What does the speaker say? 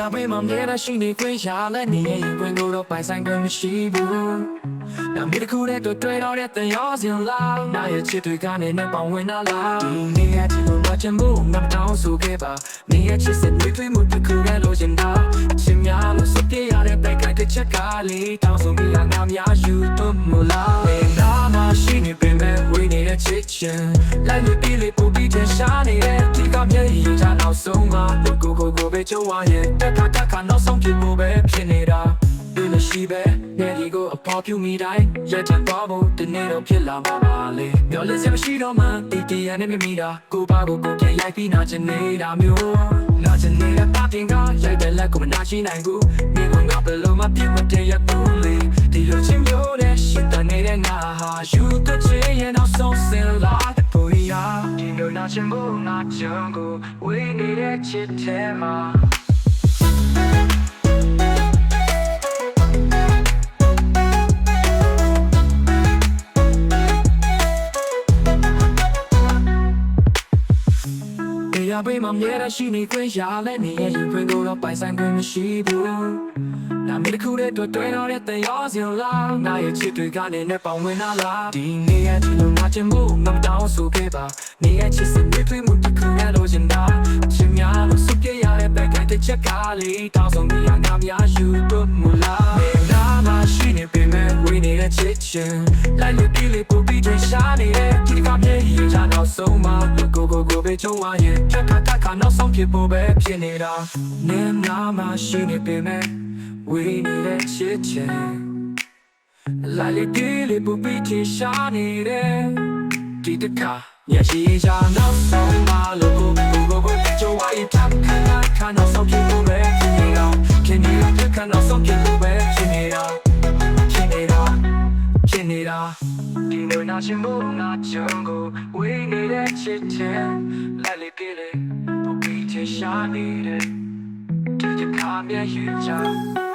တရားပေးမှမြဲတမ်းရှိနေခွင့်ရလဲနေရင်ဝင်လို့ပိုင်ဆိုင်ခွင့်မရှိဘူးနာမည်တစ်ခုတည်းတွေ့တော့တဲ့တရားစင်လားနာရဲ့ချစ်တွေကနေနဲ့ပေါင်းဝင်လာလားဒီနေ့ရဲ့ချစ်လို့မချင်ဘူးငါတောင်းဆိုခဲ့ပါနေရဲ့ချစ်စစ်တွေမှုတစ်ခုတည်းလို့ရှင်တာချင်များလို့စပြရတဲ့ဘက်ကတစ်ချက်ကလေးတောင်းဆိုမိလာငါများယူတော့မလားနာမရှိနေပင်မဲ့ဝေးနေတဲ့ချစ်ချင်လိုက်လို့ပြီးလေပို့ပြီးချင်ရှာနေတဲ့ဒီကမြေရင်ချနောက်ဆုံးမှာကိုပဲကြုံရရဲ့တက်ခါနောက်ဆုံးဖြစ်ဖို့ပဲဖြစ်နေတာဒီလိုရှိပဲနေဒီကိုအပေါ်ပြူမိတိုင်းရက်တပေါ်ဖို့ဒီနေ့တော့ဖြစ်လာပါလေမျော်လင့်စရာမရှိတော့မှဒီတရားနဲ့မိတာကိုပါကိုပြန်ရိုက်ပြီးနာချင်နေတာမျိုးနာချင်နေတဲ့ပါတင်ကရိုက်တဲ့လက်ကိုမနာရှိနိုင်ဘူးမိဘငါဘယ်လိုမှပြတ်မတည့်ရဘူးလေဒီလိုချင်းမျိုးနဲ့ရှိတဲ့နေတဲ့ငါဟာယူတဲ့ချင်ရဲ့နောက်ဆုံးစင်လာတဲ့ပူရာဒီလိုနာချင်ဖို့ငါချင်ကိုဝေးနေတဲ့ချစ်ထဲမှာတရားပေးမှမြဲတမ်းရှိနေခွင့်ရလဲနေရင်ဝင်လို့ပိုင်ဆိုင်ခွင့်မရှိဘူးနာမည်တစ်ခုတည်းတွေ့တော့တဲ့တရားစင်လားနာရဲ့ချစ်တွေကနေနဲ့ပေါင်းဝင်လာလားဒီနေ့ရဲ့ဒီလိုငါချင်ဖို့ငါတောင်းဆိုခဲ့ပါနေရဲ့ချစ်စစ်တွေမှုတစ်ခုတည်းလို့ရှင်တာချင်များလို့စပြရတဲ့ဘက်ကတစ်ချက်ကလေးတောင်းဆိုမိငါများယူတော့မလားနာမရှိနေပင်မဲ့ဝေးနေတဲ့ချစ်ချင်လိုက်လို့ပြီးလေပို့ပြီးချင်ရှာနေတဲ့ဒီကမြေရင်ချနောက်ဆုံးမှာကိုပဲကြုံရရဲ့တက်ခါနောက်ဆုံးဖြစ်ဖို့ပဲဖြစ်နေတာနေနာမရှိနေပင်မဲ့ဝေးနေတဲ့ချစ်ချင်လိုက်လို့ပြီးလေပို့ပြီးချင်ရှာနေတဲ့ဒီတခါညရှိချနောက်ဆုံးမှာကိုပဲကြုံရရဲ့တက်ခါနောက်ဆုံးဖြစ်ဖို့ပဲဖြစ်နေတာခင်ဗျာတက်ခါနောက်ဆုံးဖြစ်ဖို့ပဲဖြစ်နေတာဒီလိုနာချင်ဖို့ငါချင်ကိုဝေးနေတဲ့ချစ်တဲ့လိုက်လေပြေလေပို့ပြီးချရှာနေတဲ့ဒီကခါမြဲယူချ